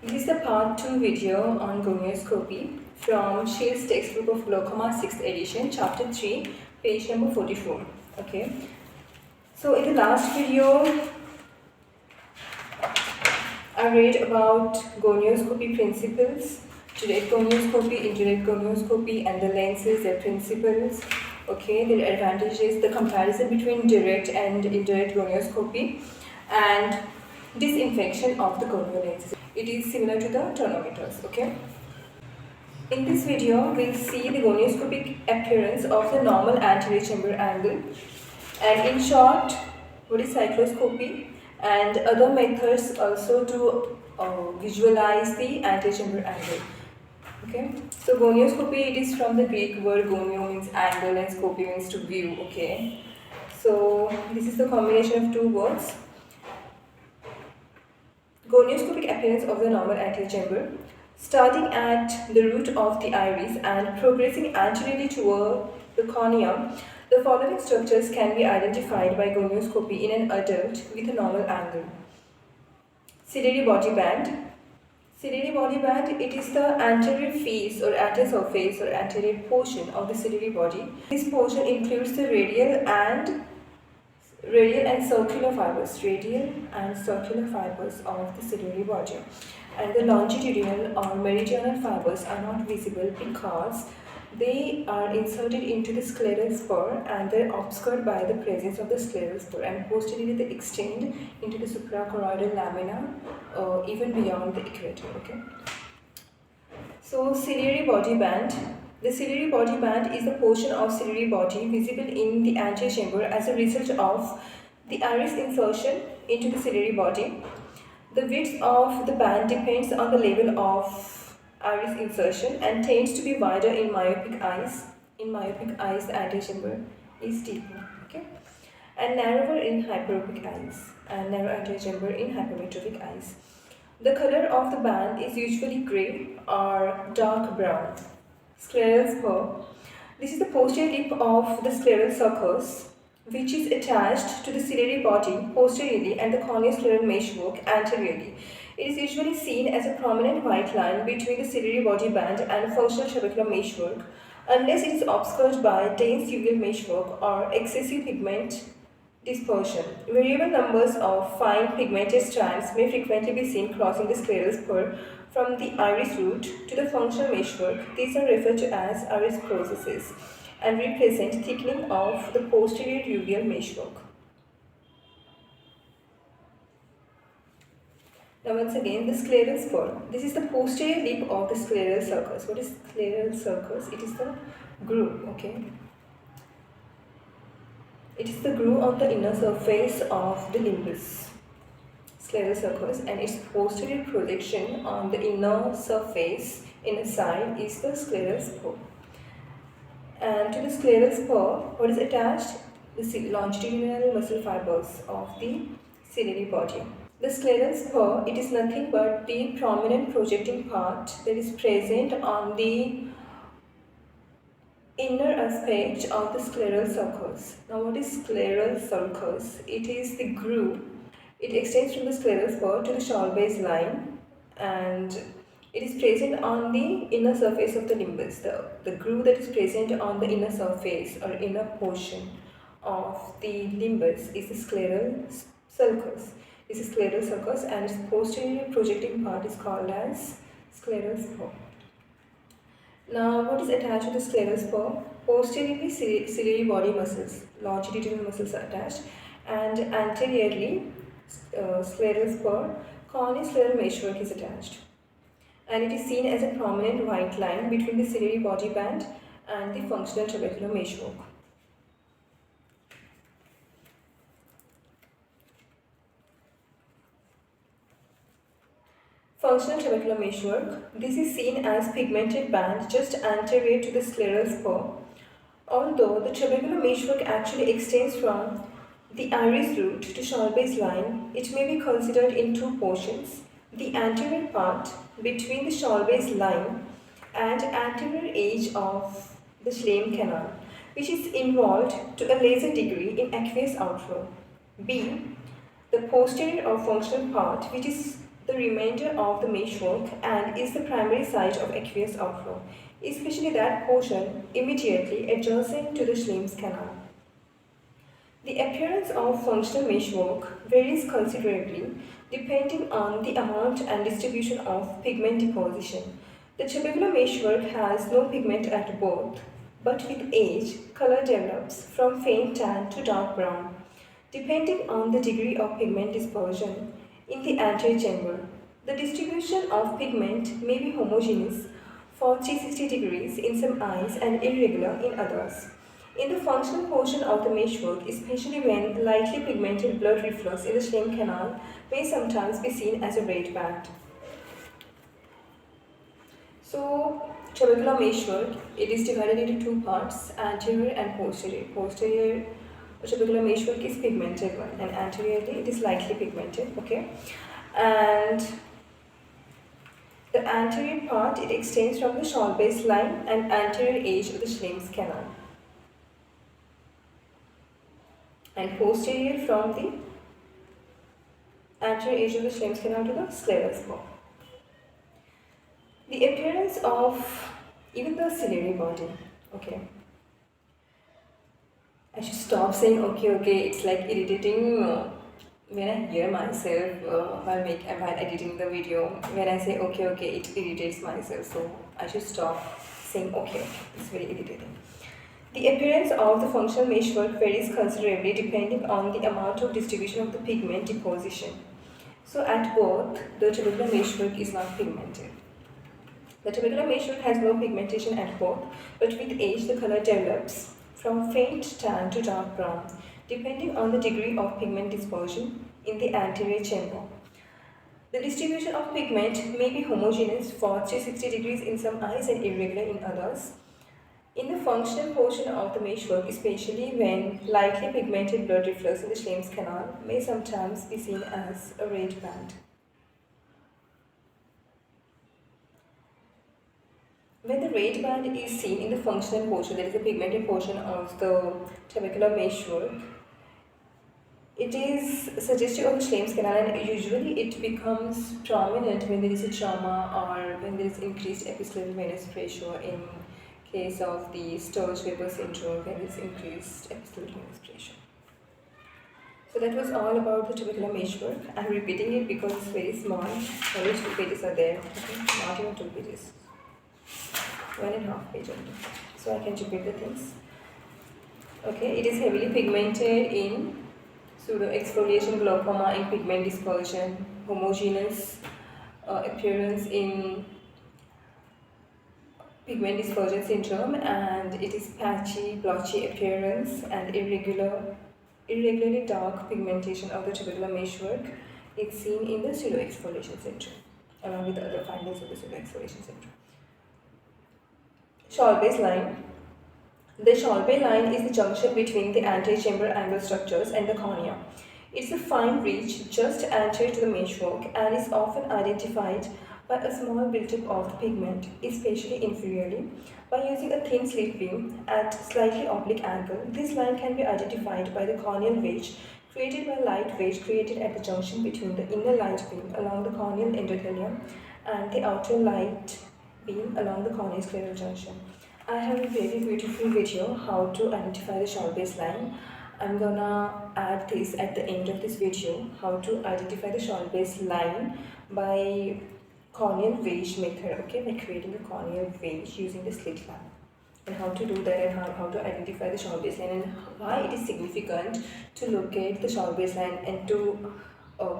This is the part 2 video on Gonioscopy from Shield's textbook of Glaucoma 6th edition, chapter 3, page number 44. Okay. So in the last video, I read about gonioscopy principles, direct gonioscopy, indirect gonioscopy, and the lenses, their principles, okay, their advantages, the comparison between direct and indirect gonioscopy, and disinfection of the gonio lenses. It is similar to the tonometers, okay. In this video, we'll see the gonioscopic appearance of the normal anterior chamber angle, and in short, what is cycloscopy, and other methods also to visualize the anterior chamber angle. Okay, so gonioscopy, it is from the Greek word gonio means angle and scopy means to view. Okay, so this is the combination of two words. Gonioscopic appearance of the normal anterior chamber, starting at the root of the iris and progressing anteriorly toward the cornea. The following structures can be identified by gonioscopy in an adult with a normal angle. Ciliary body band. Ciliary body band, it is the anterior face or anterior surface or anterior portion of the ciliary body. This portion includes the radial and circular fibers, of the ciliary body, and the longitudinal or meridional fibers are not visible because they are inserted into the scleral spur and they are obscured by the presence of the scleral spur, and posteriorly they extend into the suprachoroidal lamina even beyond the equator. Okay. So ciliary body band. The ciliary body band is the portion of ciliary body visible in the anterior chamber as a result of the iris insertion into the ciliary body. The width of the band depends on the level of iris insertion and tends to be wider in myopic eyes. In myopic eyes, the anterior chamber is deeper, okay, and narrower in hyperopic eyes, and narrow anterior chamber in hypermetropic eyes. The color of the band is usually grey or dark brown. Scleral spur. This is the posterior lip of the scleral sulcus, which is attached to the ciliary body posteriorly and the corneoscleral meshwork anteriorly. It is usually seen as a prominent white line between the ciliary body band and functional trabecular meshwork, unless it is obscured by dense uveal meshwork or excessive pigment dispersion. Variable numbers of fine pigmented strands may frequently be seen crossing the scleral spur from the iris root to the functional meshwork. These are referred to as iris processes and represent thickening of the posterior uveal meshwork. Now once again, the scleral spur. This is the posterior lip of the scleral sulcus. What is scleral sulcus? It is the groove, okay? It is the groove on the inner surface of the limbus, scleral sulcus, and its posterior projection on the inner surface, inner side, is the scleral spur. And to the scleral spur, what is attached? The longitudinal muscle fibers of the ciliary body. The scleral spur, it is nothing but the prominent projecting part that is present on the inner aspect of the scleral sulcus. Now what is scleral sulcus? It is the groove. It extends from the scleral spur to the shawl base line, and it is present on the inner surface of the limbus. The groove that is present on the inner surface or inner portion of the limbus is the scleral sulcus. This is scleral sulcus, and its posterior projecting part is called as scleral spur. Now, what is attached to the scleral spur? Posteriorly, ciliary body muscles, longitudinal muscles are attached, and anteriorly, scleral spur, corneoscleral meshwork is attached. And it is seen as a prominent white line between the ciliary body band and the functional trabecular meshwork. Functional trabecular meshwork. This is seen as pigmented band just anterior to the scleral spur. Although the trabecular meshwork actually extends from the iris root to shawl base line, it may be considered in two portions: the anterior part between the shawl base line and anterior edge of the Schlemm canal, which is involved to a lesser degree in aqueous outflow. B. The posterior or functional part, which is the remainder of the meshwork and is the primary site of aqueous outflow, especially that portion immediately adjacent to the Schlemm's canal. The appearance of functional meshwork varies considerably depending on the amount and distribution of pigment deposition. The tubercular meshwork has no pigment at birth, but with age, color develops from faint tan to dark brown, depending on the degree of pigment dispersion in the anterior chamber. The distribution of pigment may be homogeneous for 360 degrees in some eyes and irregular in others. In the functional portion of the meshwork, especially when lightly pigmented blood reflux in the Schlemm canal may sometimes be seen as a red band. So, tubercular meshwork, it is divided into two parts, anterior and posterior. Posterior tubercular meshwork is pigmented one, and anteriorly it is lightly pigmented, okay? And the anterior part, it extends from the shawl base line and anterior edge of the Schlemm's canal, and posterior from the anterior edge of the Schlemm's canal to the scleral spur. The appearance of even the ciliary body, okay. I should stop saying okay, it's like irritating when I hear myself while editing the video. When I say okay, it irritates myself, so I should stop saying okay, it's very irritating. The appearance of the functional meshwork varies considerably depending on the amount of distribution of the pigment deposition. So at birth, the tubercular meshwork is not pigmented. The tubercular meshwork has no pigmentation at birth, but with age the color develops from faint tan to dark brown, depending on the degree of pigment dispersion in the anterior chamber. The distribution of pigment may be homogeneous for 360 degrees in some eyes and irregular in others. In the functional portion of the meshwork, especially when lightly pigmented blood reflux in the Schlemm's canal may sometimes be seen as a red band. When the red band is seen in the functional portion, that is the pigmented portion of the tubercular meshwork, it is suggestive of the Schlemm's canal, and usually it becomes prominent when there is a trauma or when there is increased epicellular venous pressure. In case of the Sturge-Weber syndrome, when there is increased epicellular venous pressure. So that was all about the tubercular meshwork. I am repeating it because it's very small. Only 2 pages are there. Okay? Not even 2 pages. 1.5 page only. So I can repeat the things. Okay, it is heavily pigmented in pseudo-exfoliation glaucoma in pigment dispersion, homogeneous appearance in pigment dispersion syndrome, and it is patchy, blotchy appearance and irregularly dark pigmentation of the tubercular meshwork. It's seen in the pseudo-exfoliation syndrome, along with the other findings of the pseudo-exfoliation syndrome. Shawl base line. The shawl base line is the junction between the antechamber angle structures and the cornea. It's a fine ridge just anterior to the meshwork and is often identified by a small buildup of the pigment, especially inferiorly, by using a thin slit beam at slightly oblique angle. This line can be identified by the corneal wedge created by light wedge created at the junction between the inner light beam along the corneal endothelium and the outer light beam along the corneoscleral junction. I have a very beautiful video how to identify the shawl base line. I'm gonna add this at the end of this video, how to identify the shawl base line by corneal wedge method, okay, by creating a corneal wedge using the slit lamp, and how to do that, and how to identify the shawl base line, and why it is significant to locate the shawl base line and to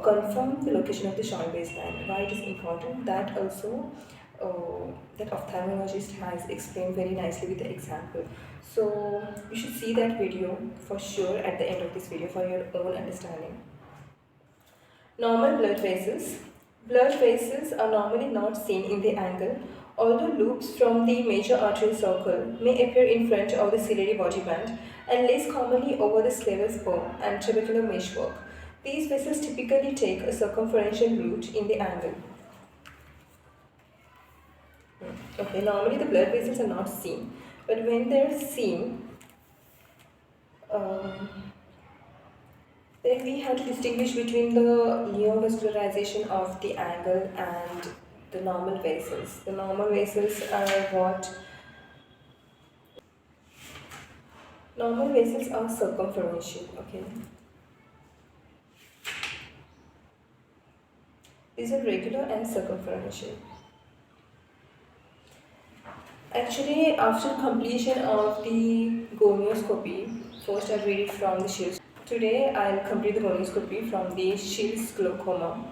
confirm the location of the shawl base line, why it is important. That also that ophthalmologist has explained very nicely with the example. So you should see that video for sure at the end of this video for your own understanding. Normal blood vessels. Blood vessels are normally not seen in the angle, although loops from the major arterial circle may appear in front of the ciliary body band and less commonly over the scleral spur and tubercular meshwork. These vessels typically take a circumferential route in the angle. Okay, normally the blood vessels are not seen, but when they are seen, Then we have to distinguish between the neovascularization of the angle and the normal vessels. The normal vessels are what? Normal vessels are circumferential, okay? These are regular and circumferential. Actually, after completion of the gonioscopy, first I'll read it from the shields. Today I'll complete the gonioscopy from the shields glaucoma,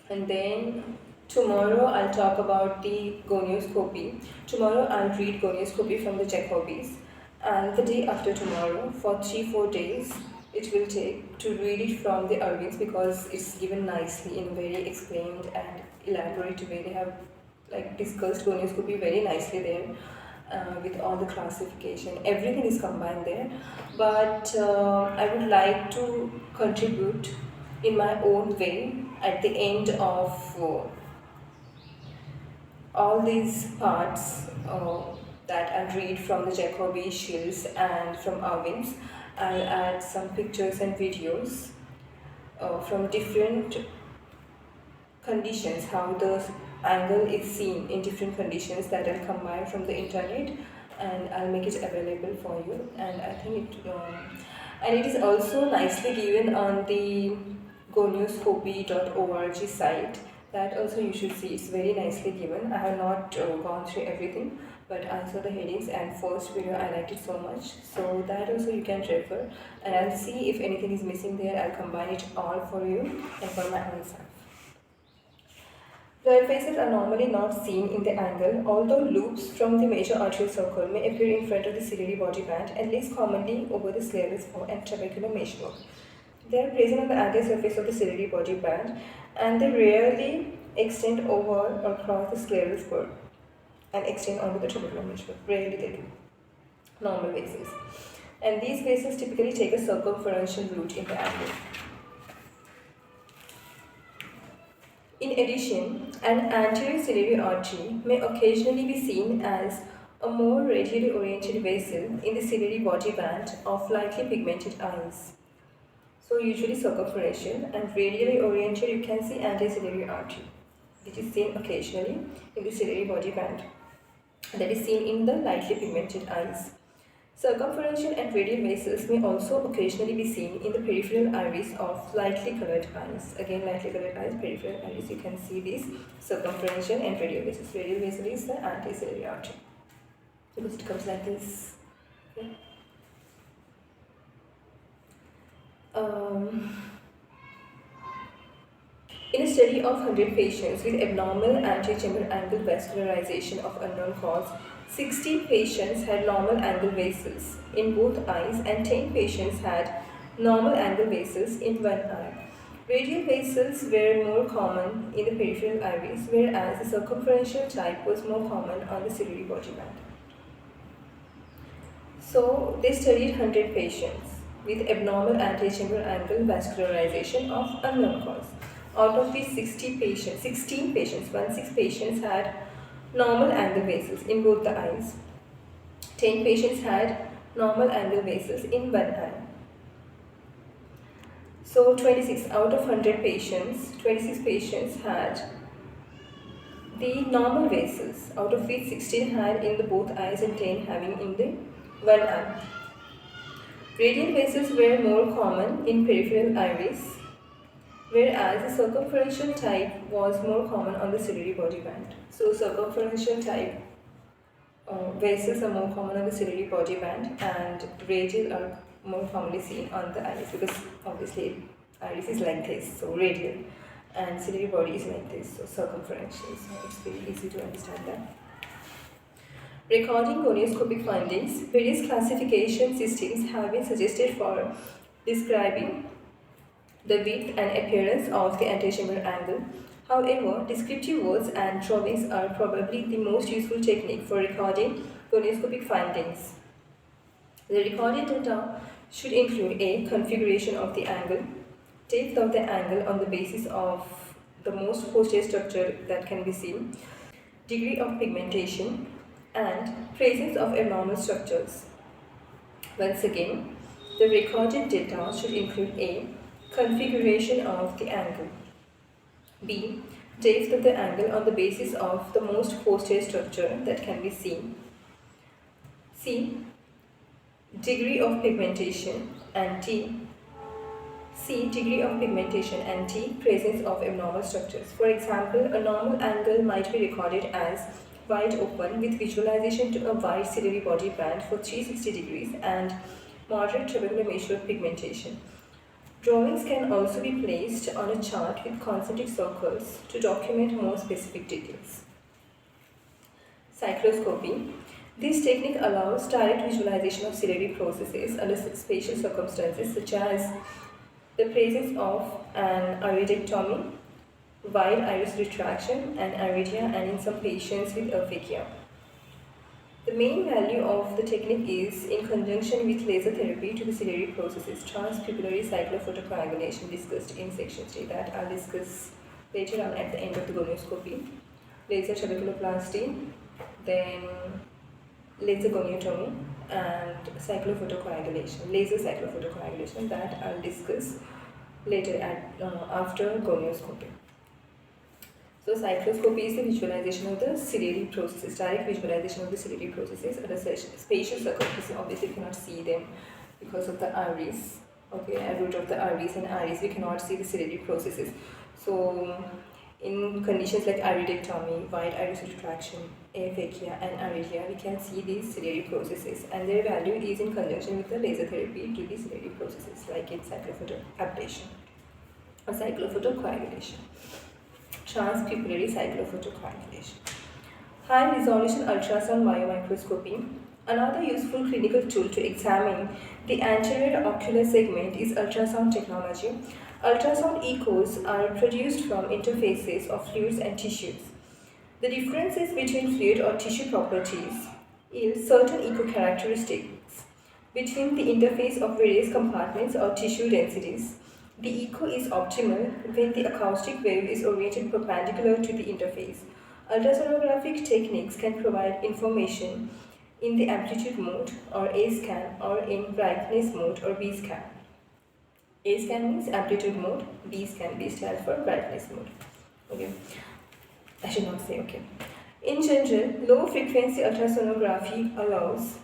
and then tomorrow I'll talk about the gonioscopy. Tomorrow I'll read gonioscopy from the Jacobi's, and the day after tomorrow, for 3-4 days, it will take to read it from the Irvings because it's given nicely in a very explained and elaborate way. They have like discussed gonioscopy very nicely there. With all the classification, everything is combined there. But I would like to contribute in my own way at the end of all these parts that I read from the Jacobi, Shields, and from Irving's. I'll add some pictures and videos from different conditions, how the angle is seen in different conditions that I'll combine from the internet, and I'll make it available for you. And I think and it is also nicely given on the gonioscopy.org site. That also you should see, it's very nicely given. I have not gone through everything, but I saw the headings and first video I liked it so much, so that also you can refer, and I'll see if anything is missing there. I'll combine it all for you and for my own self. Blood vessels are normally not seen in the angle, although loops from the major arterial circle may appear in front of the ciliary body band and less commonly over the scleral spur and trabecular meshwork. They are present on the anterior surface of the ciliary body band, and they rarely extend over or cross the scleral spur and extend onto the trabecular meshwork. Rarely they do. Normal vessels. And these vessels typically take a circumferential route in the angle. In addition, an anterior ciliary artery may occasionally be seen as a more radially oriented vessel in the ciliary body band of lightly pigmented eyes. So usually circumferential, and radially oriented you can see anterior ciliary artery, which is seen occasionally in the ciliary body band, that is seen in the lightly pigmented eyes. Circumferential and radial vessels may also occasionally be seen in the peripheral iris of lightly colored eyes. Again, lightly colored eyes, peripheral iris, you can see these circumferential and radial vessels. Radial vessel is the anticiliary artery because it comes like this. Okay. In a study of 100 patients with abnormal antechamber angle vascularization of unknown cause, 60 patients had normal angle vessels in both eyes and 10 patients had normal angle vessels in one eye. Radial vessels were more common in the peripheral iris, whereas the circumferential type was more common on the ciliary body band. So, they studied 100 patients with abnormal antechamber angle vascularization of unknown cause. Out of these 16 patients had normal angle vessels in both the eyes. 10 patients had normal angle vessels in one eye. So 26 out of 100 patients, 26 patients had the normal vessels, out of which 16 had in the both eyes and 10 having in the one eye. Radial vessels were more common in peripheral iris, whereas the circumferential type was more common on the ciliary body band. So circumferential type vessels are more common on the ciliary body band, and radial are more commonly seen on the iris, because obviously iris is like this, so radial, and ciliary body is like this, so circumferential. So it's very easy to understand that. Recording gonioscopic findings, various classification systems have been suggested for describing the width and appearance of the antechamber angle. However, descriptive words and drawings are probably the most useful technique for recording gonioscopic findings. The recorded data should include a configuration of the angle, depth of the angle on the basis of the most posterior structure that can be seen, degree of pigmentation, and presence of abnormal structures. Once again, the recorded data should include a Configuration of the angle. B. Depth of the angle on the basis of the most posterior structure that can be seen. C. Degree of pigmentation, and D. C. Degree of pigmentation, and D. Presence of abnormal structures. For example, a normal angle might be recorded as wide open with visualization to a wide ciliary body band for 360 degrees and moderate trabecular measure of pigmentation. Drawings can also be placed on a chart with concentric circles to document more specific details. Cycloscopy. This technique allows direct visualization of ciliary processes under spatial circumstances such as the presence of an iridectomy, wide iris retraction, and iridia, and in some patients with aphakia. The main value of the technique is in conjunction with laser therapy to the ciliary processes, transpupillary cyclophotocoagulation discussed in section 3 that I'll discuss later on at the end of the gonioscopy, laser trabeculoplasty, then laser goniotomy, and cyclophotocoagulation, laser cyclophotocoagulation that I'll discuss later after gonioscopy. So cycloscopy is the visualization of the ciliary processes, direct visualization of the ciliary processes under spatial circumstances. Obviously, we cannot see them because of the iris. Okay, at root of the iris and iris, we cannot see the ciliary processes. So, in conditions like iridectomy, wide iris retraction, aphakia, and iridia, we can see these ciliary processes, and their value is in conjunction with the laser therapy to the ciliary processes, like in cyclophotoablation or cyclophotocoagulation. Transpupillary cyclophotocoagulation. High resolution ultrasound biomicroscopy. Another useful clinical tool to examine the anterior ocular segment is ultrasound technology. Ultrasound echoes are produced from interfaces of fluids and tissues. The differences between fluid or tissue properties yield certain echo characteristics between the interface of various compartments or tissue densities. The echo is optimal when the acoustic wave is oriented perpendicular to the interface. Ultrasonographic techniques can provide information in the amplitude mode or A scan or in brightness mode or B scan. A scan means amplitude mode, B scan, B stands for brightness mode. Okay, I should not say okay. In general, low frequency ultrasonography allows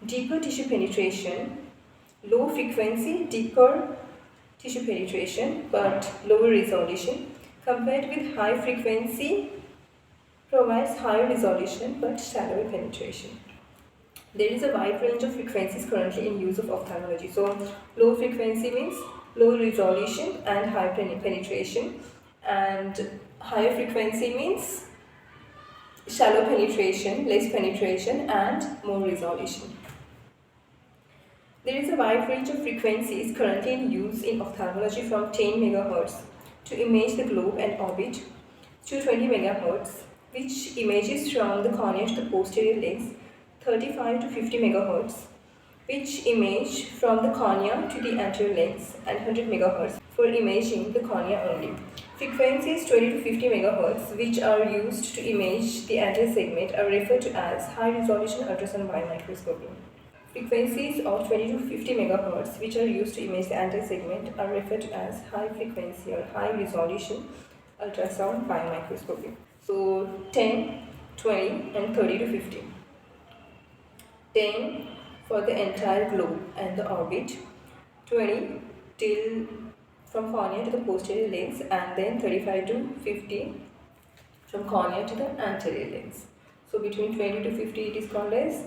deeper tissue penetration, low frequency, deeper tissue penetration but lower resolution, compared with high frequency provides higher resolution but shallower penetration. There is a wide range of frequencies currently in use of ophthalmology. So low frequency means low resolution and high penetration, and higher frequency means shallow penetration, less penetration, and more resolution. There is a wide range of frequencies currently in use in ophthalmology from 10 MHz to image the globe and orbit to 20 MHz, which images from the cornea to the posterior lens, 35 to 50 MHz, which image from the cornea to the anterior lens, and 100 MHz for imaging the cornea only. Frequencies 20 to 50 MHz, which are used to image the anterior segment, are referred to as high-resolution ultrasound biomicroscopy. Frequencies of 20 to 50 MHz, which are used to image the anterior segment, are referred to as high-frequency or high-resolution ultrasound biomicroscopy. So 10, 20, and 30 to 50. 10 for the entire globe and the orbit, 20 till from cornea to the posterior lens, and then 35 to 50 from cornea to the anterior lens. So between 20 to 50 it is called as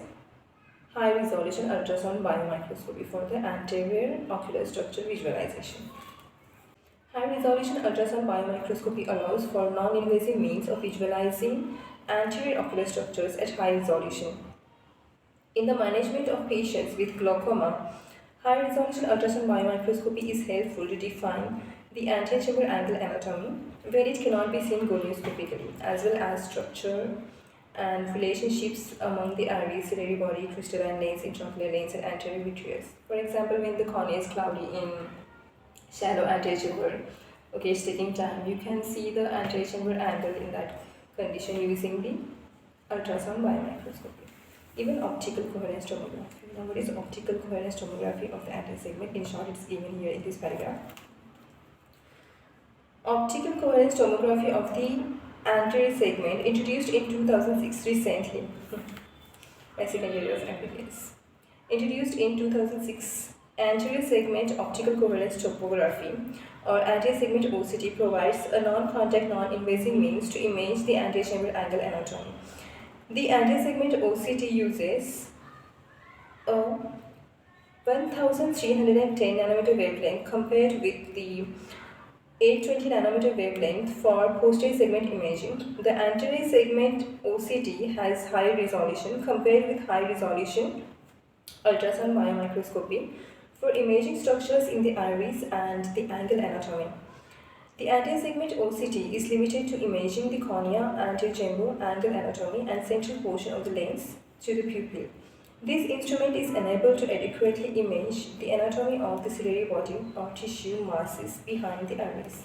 high resolution ultrasound biomicroscopy for the anterior ocular structure visualization. High resolution ultrasound biomicroscopy allows for non-invasive means of visualizing anterior ocular structures at high resolution. In the management of patients with glaucoma, high resolution ultrasound biomicroscopy is helpful to define the anterior chamber angle anatomy when it cannot be seen gonioscopically, as well as structure and relationships among the iris, ciliary body, crystalline lens, intraocular lens, and anterior vitreous. For example, when the cornea is cloudy in shallow anterior chamber, okay, it's taking time, you can see the anterior chamber angle in that condition using the ultrasound biomicroscopy. Even optical coherence tomography. Now, what is optical coherence tomography of the anterior segment? In short, it's given here in this paragraph. Optical coherence tomography of the anterior segment introduced in 2006 recently. My second year of MBBS. Introduced in 2006, anterior segment optical coherence topography or anterior segment OCT provides a non-contact, non-invasive means to image the anterior chamber angle anatomy. The anterior segment OCT uses a 1310 nanometer wavelength compared with the 820 nanometer wavelength for posterior segment imaging. The anterior segment OCT has high resolution compared with high resolution ultrasound biomicroscopy for imaging structures in the iris and the angle anatomy. The anterior segment OCT is limited to imaging the cornea, anterior chamber, angle anatomy, and central portion of the lens to the pupil. This instrument is unable to adequately image the anatomy of the ciliary body or tissue masses behind the iris.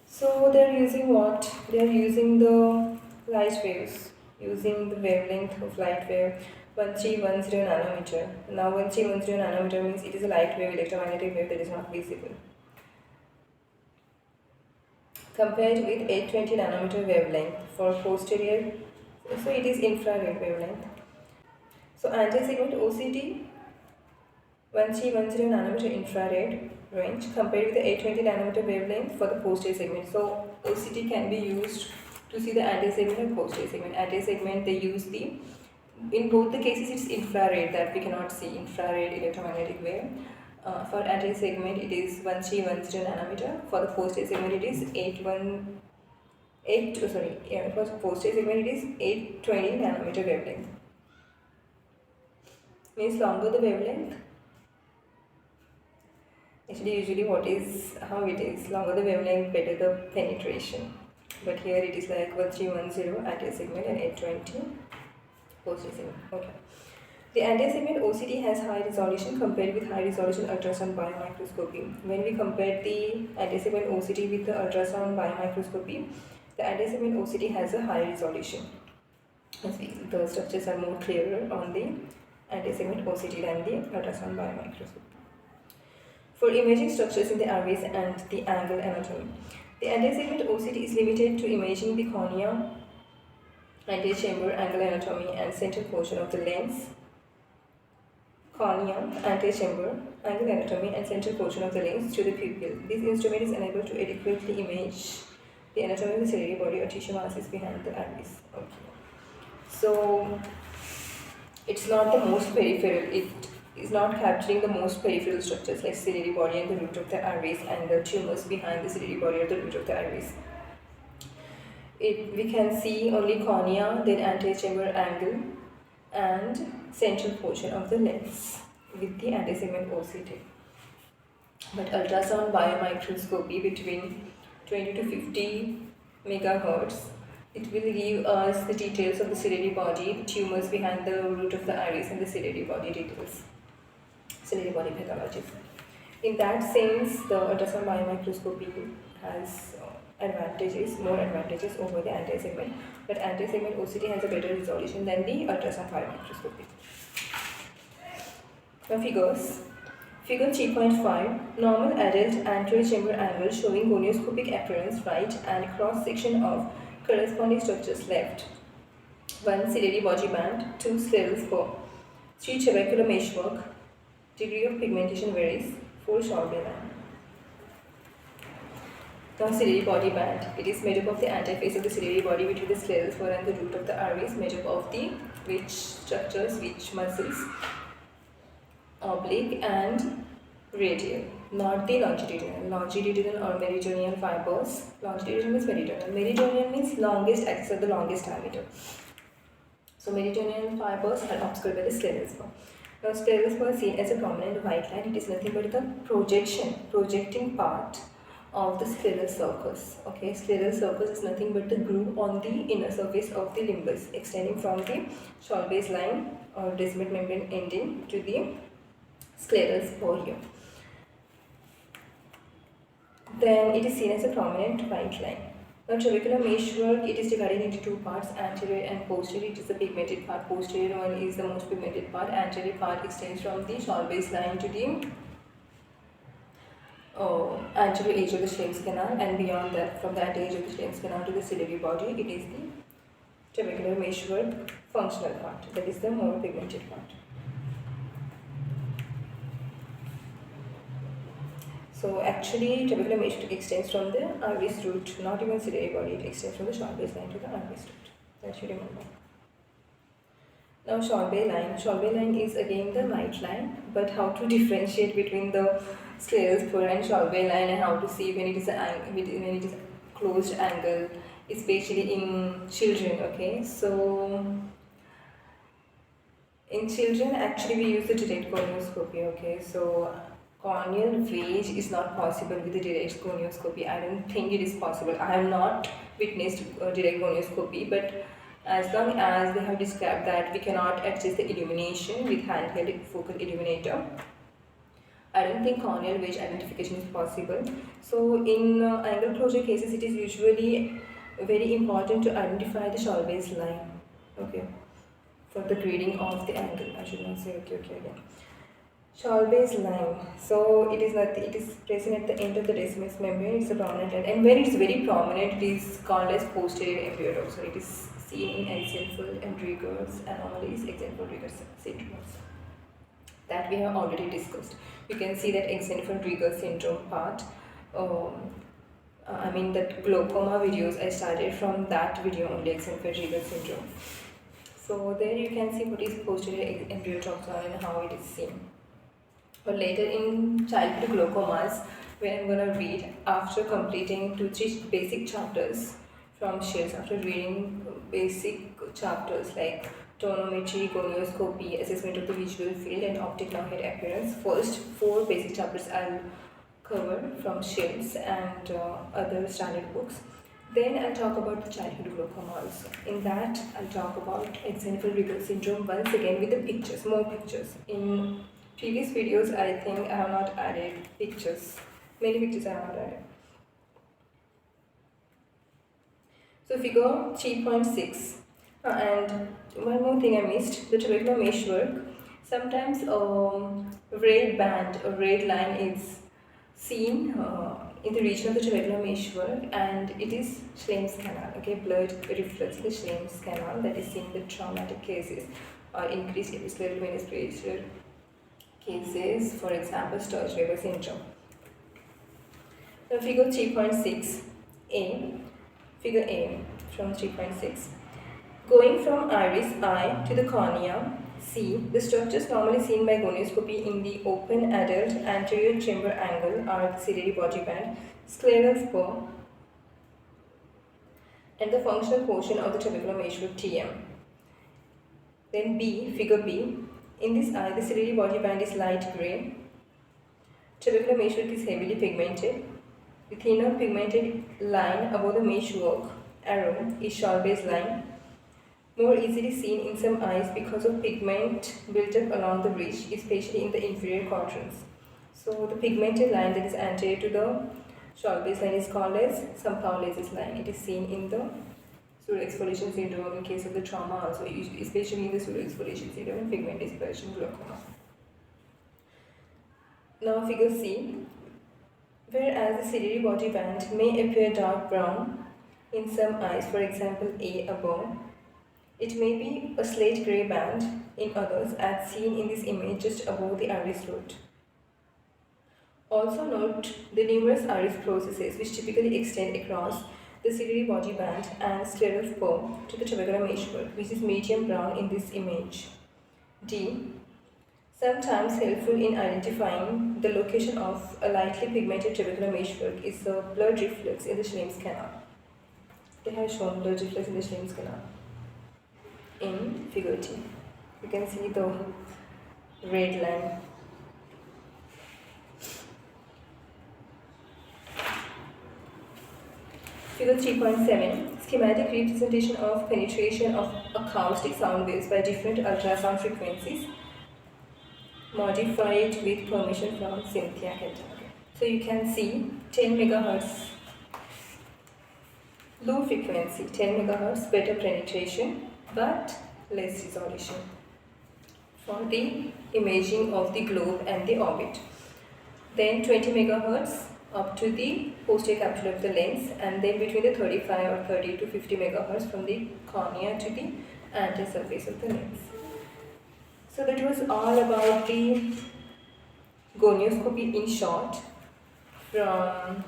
So they are using what? They are using the light waves, using the wavelength of light wave 1310 nanometer. Now 1310 nanometer means it is a light wave, electromagnetic wave that is not visible. Compared with 820 nanometer wavelength for posterior, so it is infrared wavelength. So anterior segment OCT 1310 nanometer infrared range compared with the 820 nanometer wavelength for the posterior segment. So OCT can be used to see the anterior segment and posterior segment. Anterior segment they use the, in both the cases it's infrared that we cannot see, infrared electromagnetic wave. For anterior segment it is 1310 nanometer. For the posterior segment it is for posterior segment it is 820 nanometer wavelength. Means longer the wavelength. Actually, usually how it is, longer the wavelength, better the penetration. But here it is like 1310 anterior segment and 820 posterior segment. Okay. The anterior segment OCT has high resolution compared with high resolution ultrasound biomicroscopy. When we compare the anterior segment OCT with the ultrasound biomicroscopy, the anterior segment OCT has a high resolution. The structures are more clearer on the anterior segment OCT than the ultrasound biomicroscopy. For imaging structures in the iris and the angle anatomy, the anterior segment OCT is limited to imaging the cornea, anterior chamber, angle anatomy, and central portion of the lens. Cornea, anterior chamber, angle anatomy, and central portion of the lens to the pupil. This instrument is unable to adequately image the anatomy of the ciliary body or tissue masses behind the iris. Okay. So it's not the most peripheral. It is not capturing the most peripheral structures like ciliary body and the root of the iris and the tumors behind the ciliary body or the root of the iris. We can see only cornea, then anterior chamber angle and central portion of the lens with the anterior segment OCT. But ultrasound biomicroscopy between 20 to 50 megahertz, it will give us the details of the ciliary body, the tumors behind the root of the iris and the ciliary body details, ciliary body pathology. In that sense, the ultrasound biomicroscopy has more advantages over the anterior segment, but anterior segment OCT has a better resolution than the ultrasound biomicroscopy. Now figures. Figure 3.5, normal adult anterior chamber angle showing gonioscopic appearance right and cross section of corresponding structures left. 1 ciliary body band, 2 scleral spur, 3 trabecular meshwork, degree of pigmentation varies, 4 Chauvet line. Now ciliary body band, it is made up of the antiface of the ciliary body between the scleral spur and the root of the iris, made up of the which structures, which muscles, oblique and radial, not the longitudinal. Longitudinal or meridional fibers. Longitudinal means meridional. Meridional means longest axis of the longest diameter. So meridional fibers are obscured by the scleral spur. Now scleral spur is seen as a prominent white line. It is nothing but the projecting part of the scleral sulcus. Okay, scleral sulcus is nothing but the groove on the inner surface of the limbus, extending from the Chauvet line or descendant membrane ending to the scleral spur here. Then it is seen as a prominent white line. Now trabecular meshwork, it is divided into two parts, anterior and posterior. It is the pigmented part. Posterior one is the most pigmented part. Anterior part extends from the Chauvet line to the anterior edge of the Schlemm's canal, and beyond that, from the anterior edge of the Schlemm's canal to the ciliary body, it is the trabecular meshwork functional part, that is the more pigmented part. So actually, trabecular meshwork extends from the iris root, not even ciliary body, it extends from the Schwalbe's line to the iris root. That you remember. Now Schwalbe line is again the white line, but how to differentiate between the scleral spur and Schwalbe line, and how to see when it is a closed angle, especially in children. Okay, so in children actually we use the direct gonioscopy. Okay, so corneal wedge is not possible with the direct gonioscopy. I don't think it is possible. I have not witnessed direct gonioscopy, but as long as they have described that we cannot adjust the illumination with handheld focal illuminator, I don't think corneal wedge identification is possible. So in angle closure cases, it is usually very important to identify the Schwalbe's line. Okay, for the grading of the angle. I should not say okay again. Schwalbe's line. So it is present at the end of the descemes membrane. It's a prominent and when it's very prominent, it is called as posterior embryo. So it is seen in exenful and Rieger's anomalies, exenful Rieger's syndromes that we have already discussed. You can see that exenful Rieger syndrome part. I mean that glaucoma videos, I started from that video only, exenful Rieger syndrome. So there you can see what is posterior embryo toxon and how it is seen. But later in childhood glaucomas, when I'm going to read after completing 2-3 basic chapters from Shields, after reading basic chapters like tonometry, gonioscopy, assessment of the visual field, and optic head appearance. First 4 basic chapters I'll cover from Shields and other standard books. Then I'll talk about the childhood glaucoma also. In that, I'll talk about exenful Rieger syndrome once again with the pictures, more pictures. In previous videos, I think I have not added pictures. Many pictures I have not added. So figure 3.6. And one more thing I missed, the trabecular meshwork. Sometimes red band or red line is seen in the region of the trabecular meshwork, and it is Schlemm's canal. Okay, blood reflux in the Schlemm's canal that is seen in the traumatic cases or increased episcleral venous pressure cases, for example, Sturge-Weber syndrome. Now figure 3.6a, figure A from 3.6. Going from iris eye to the cornea, C, the structures normally seen by gonioscopy in the open adult anterior chamber angle are the ciliary body band, scleral spur, and the functional portion of the trabecular meshwork TM. Then B, figure B. In this eye, the ciliary body band is light grey. Trabecular meshwork is heavily pigmented. The thinner pigmented line above the meshwork arrow is Schwalbe's line, more easily seen in some eyes because of pigment built up along the bridge, especially in the inferior quadrants. So the pigmented line that is anterior to the Schwalbe's line is called as Saint-Paul's line. It is seen in the pseudoexfoliation syndrome in case of the trauma also, especially in the pseudoexfoliation syndrome and pigment dispersion glaucoma. Now figure C. Whereas the ciliary body band may appear dark brown in some eyes, for example A above, it may be a slate grey band in others as seen in this image just above the iris root. Also note the numerous iris processes which typically extend across the ciliary body band and scleral spur to the trabecular meshwork, which is medium brown in this image. D. Sometimes helpful in identifying the location of a lightly pigmented trabecular meshwork is the blood reflux in the Schlemm's canal. They have shown blood reflux in the Schlemm's canal in figure T. You can see the red line. Figure 3.7, schematic representation of penetration of acoustic sound waves by different ultrasound frequencies, modified with permission from Cynthia Kentucky. So you can see 10 MHz low frequency, 10 MHz better penetration but less resolution for the imaging of the globe and the orbit. then 20 megahertz up to the posterior capsule of the lens, and then between the 35 or 30 to 50 megahertz from the cornea to the anterior surface of the lens. So that was all about the gonioscopy in short from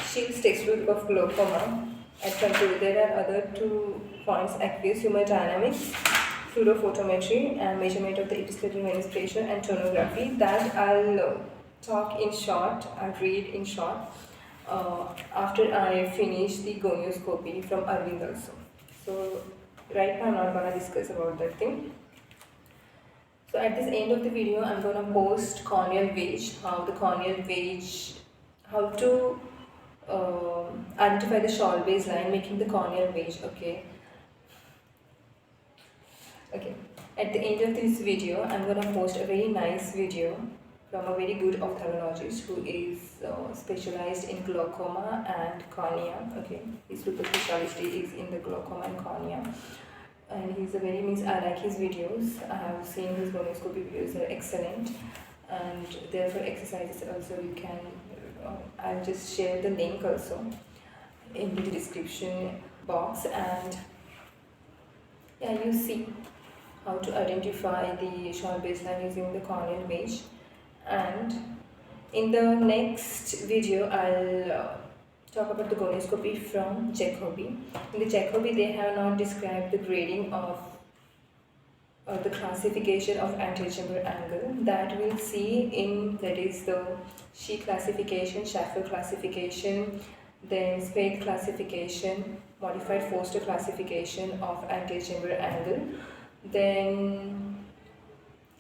Shields' textbook of glaucoma. I conclude there are other 2 points: aqueous hemodynamics, fluorophotometry, and measurement of the episkeletal venous pressure and tonography. That I'll talk in short, I'll read in short after I finish the gonioscopy from Arvind also. So right now I'm not gonna discuss about that thing. So at this end of the video, I'm gonna post corneal wedge, how to identify the Schwalbe's line, making the corneal wedge. Okay. At the end of this video, I'm gonna post a very nice video from a very good ophthalmologist who is specialized in glaucoma and cornea. Okay, his super specialty is in the glaucoma and cornea, and he's a very I like his videos. I have seen his gonioscopy videos; they're excellent, and therefore exercises also you can. I'll just share the link also in the description box, and yeah, you see how to identify the Schwalbe's line using the corneal wedge. And in the next video, I'll talk about the gonioscopy from Jacobi. In the Jacobi, they have not described the grading of the classification of anterior chamber angle. That we'll see in, that is the Shi classification, Schaffer classification, then Spade classification, modified Foster classification of anterior chamber angle. Then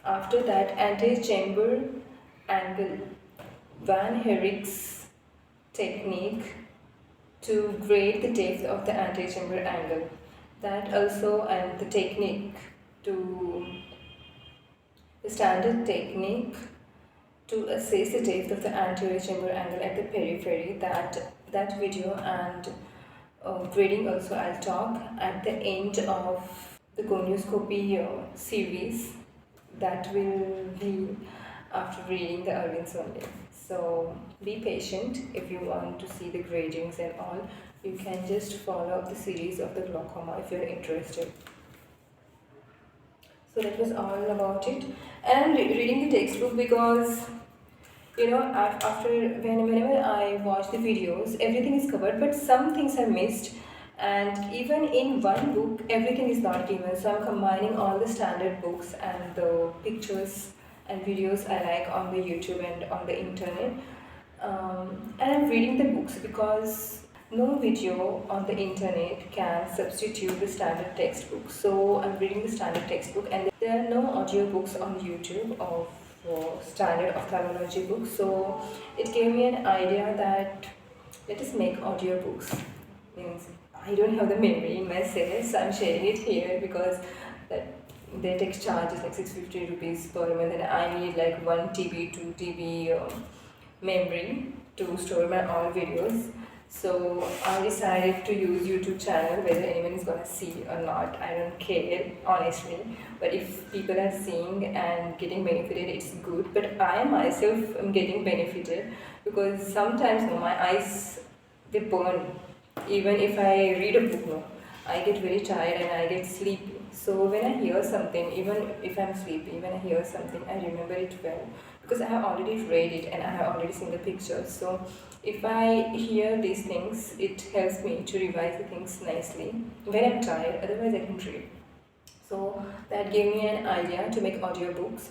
after that, anterior chamber angle, Van Herrick's technique to grade the depth of the anterior chamber angle. That also, and the technique to, the standard technique to assess the depth of the anterior chamber angle at the periphery. That video and grading also I'll talk at the end of the gonioscopy series. That will be after reading the Arvind's only. So be patient. If you want to see the gradings and all, you can just follow up the series of the glaucoma if you're interested. So that was all about it. And reading the textbook, because after whenever I watch the videos, everything is covered, but some things are missed. And even in one book, everything is not given. So I'm combining all the standard books and the pictures and videos I like on the YouTube and on the internet. And I'm reading the books because no video on the internet can substitute the standard textbook. So I'm reading the standard textbook, and there are no audiobooks on YouTube of standard ophthalmology books. So it gave me an idea that let us make audiobooks. Means I don't have the memory in myself, so I'm sharing it here because that they take charges like 650 rupees per month, and I need like 1 TB, 2 TB memory to store my all videos. So I decided to use YouTube channel, whether anyone is gonna see or not, I don't care honestly. But if people are seeing and getting benefited, it's good. But I myself am getting benefited because sometimes my eyes, they burn. Even if I read a book, I get very tired and I get sleepy. So when I hear something, even if I'm sleepy, when I hear something, I remember it well because I have already read it and I have already seen the pictures. So if I hear these things, it helps me to revise the things nicely when I'm tired, otherwise I can read. So that gave me an idea to make audiobooks.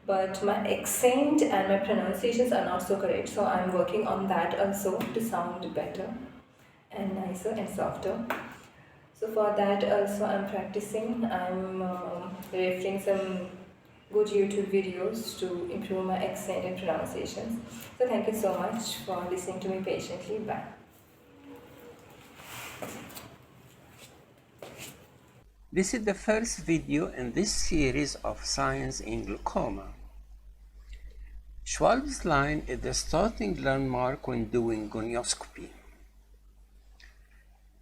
But my accent and my pronunciations are not so correct, so I'm working on that also to sound better and nicer and softer. So for that also I'm practicing. I'm referring some good YouTube videos to improve my accent and pronunciations. So thank you so much for listening to me patiently. Bye. This is the first video in this series of Science in Glaucoma. Schwalbe's line is the starting landmark when doing gonioscopy.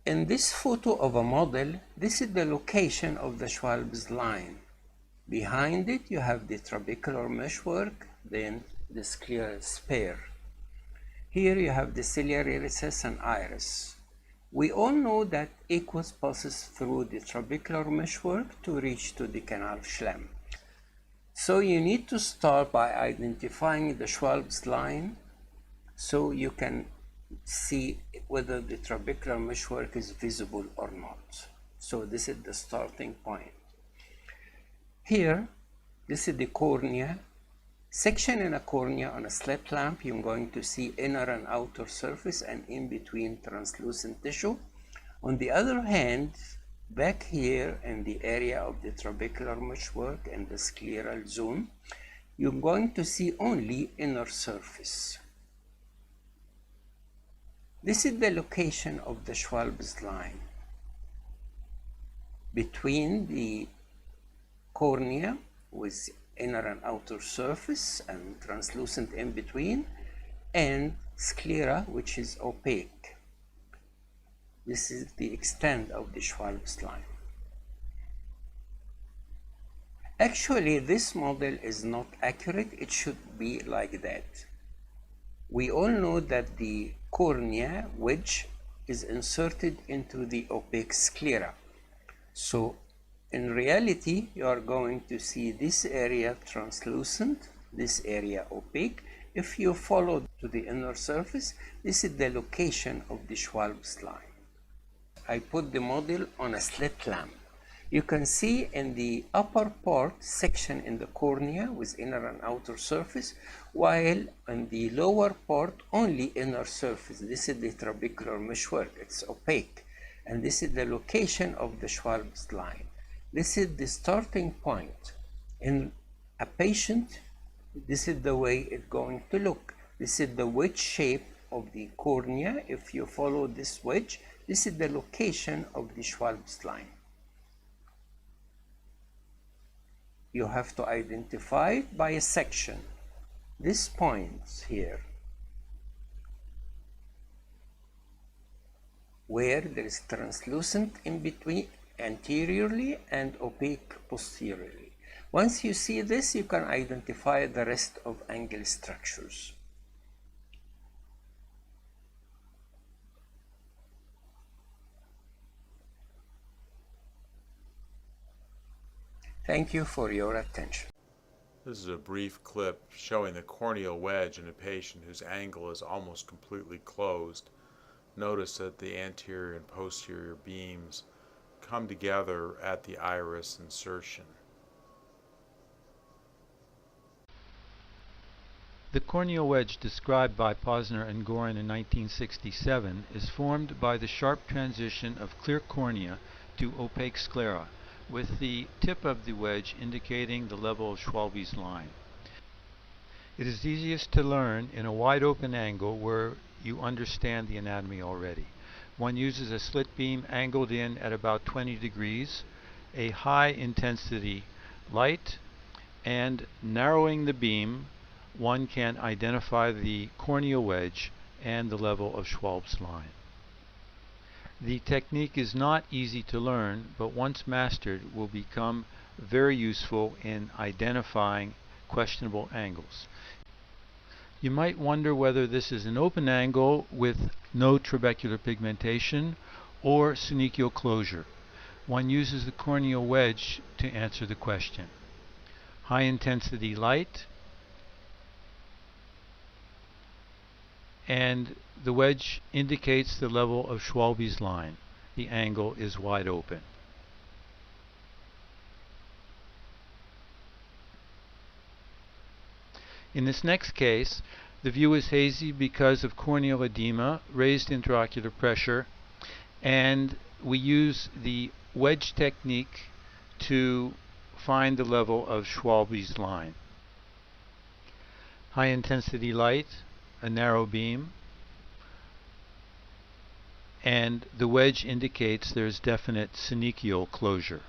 In this photo of a model, this is the location of the Schwalbe's line. Behind it, you have the trabecular meshwork, then the scleral sphere. Here you have the ciliary recess and iris. We all know that aqueous passes through the trabecular meshwork to reach to the canal Schlemm. So you need to start by identifying the Schwalb's line so you can see whether the trabecular meshwork is visible or not. So this is the starting point. Here, this is the cornea. Section in a cornea on a slit lamp, you're going to see inner and outer surface and in between translucent tissue. On the other hand, back here in the area of the trabecular meshwork and the scleral zone, you're going to see only inner surface. This is the location of the Schwalb's line between the cornea with inner and outer surface and translucent in between, and sclera, which is opaque. This is the extent of the Schwalb's line. Actually, this model is not accurate. It should be like that. We all know that the cornea wedge is inserted into the opaque sclera. So in reality, you are going to see this area translucent, this area opaque. If you follow to the inner surface, this is the location of the Schwalb's line. I put the model on a slit lamp. You can see in the upper part section in the cornea with inner and outer surface, while in the lower part only inner surface. This is the trabecular meshwork, it's opaque. And this is the location of the Schwalb's line. This is the starting point. In a patient, this is the way it's going to look. This is the wedge shape of the cornea. If you follow this wedge, this is the location of the Schwalb's line. You have to identify it by a section. This point here, where there is translucent in between anteriorly and opaque posteriorly. Once you see this, you can identify the rest of angle structures. Thank you for your attention. This is a brief clip showing the corneal wedge in a patient whose angle is almost completely closed. Notice that the anterior and posterior beams come together at the iris insertion. The corneal wedge described by Posner and Gorin in 1967 is formed by the sharp transition of clear cornea to opaque sclera, with the tip of the wedge indicating the level of Schwalbe's line. It is easiest to learn in a wide open angle where you understand the anatomy already. One uses a slit beam angled in at about 20 degrees, a high intensity light, and narrowing the beam, one can identify the corneal wedge and the level of Schwalbe's line. The technique is not easy to learn, but once mastered will become very useful in identifying questionable angles. You might wonder whether this is an open angle with no trabecular pigmentation or synechial closure. One uses the corneal wedge to answer the question. High intensity light, and the wedge indicates the level of Schwalbe's line. The angle is wide open. In this next case, the view is hazy because of corneal edema, raised intraocular pressure, and we use the wedge technique to find the level of Schwalbe's line. High intensity light, a narrow beam, and the wedge indicates there's definite synechial closure.